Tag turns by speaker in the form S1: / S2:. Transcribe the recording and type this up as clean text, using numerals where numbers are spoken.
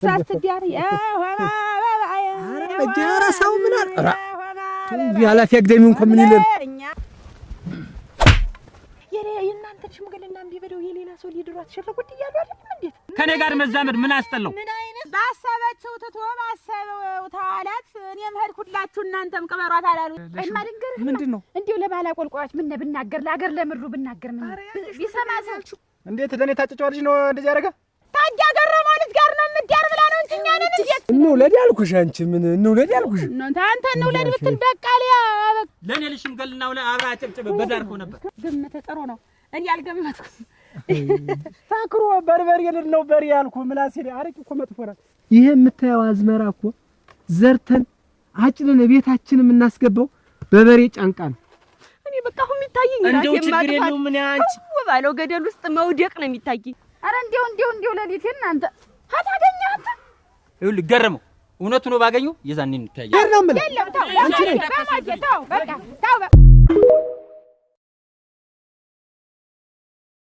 S1: ሳትዲያር
S2: ጀራ ሰው ምን አራ ያላፊ አግደሚ እንኳን ምን ይላል
S1: የእናንተ ሽምግልና እንዲበደው የሌላ ሰው ሊድሯት ሸፈቁት ይያሉ አይደል እንዴት
S3: ከኔ ጋር መዛመድ ምን አስጠላው
S1: ምን አይነት ባሰበችው ተዋሰበው ታላት እኔም ሄድኩላችሁ እናንተም ቅበሯት አላሉ አይማልንገር
S2: ምንድነው
S1: እንዴው ለባላ ቆልቋዎች ምን ብናገር ለአገር ለምሩ ብናገር ምን ቢሰማሳችሁ
S2: እንዴት ለኔ ታጨጫዋልሽ ነው እንደዚህ ያረጋ
S1: ታጃ ገረመው ልጅ ጋር ነው ምዳር ብላ ነው እንጂ እኛን እንዴት
S2: እንውለድ ያልኩሽ አንቺ ምን እንውለድ ያልኩሽ
S1: አንተ እንውለድ ብትል በቃ ሊያ
S3: ለኔ ልሽምገልናው ላይ አብራ አጨብጭብ በዳርኮ ነበር
S1: ግምት ጥሩ ነው እኔ አልገመትኩም
S2: ታክሮ በርበሬ ነው በሬ ያልኩ ምላሴ አረቂ እኮ መጥፎራ ይሄ የምታየው አዝመራ እኮ ዘርተን አጭነን ቤታችን የምናስገባው በበሬ ጫንቃ ነው
S1: እኔ በቃ አሁን የሚታየኝ
S3: እንደው ችግር የለውም ምን አንቺ
S1: ባለው ገደል ውስጥ መውደቅ ነው የሚታየኝ አረ እንደው ለሊቴን አንተ አታገኛት
S3: ይኸውልህ ገረመው እውነቱ ነው ባገኘው የዛኔ እንታያለን
S2: ገረመው
S1: አንቺ ነኝ በቃ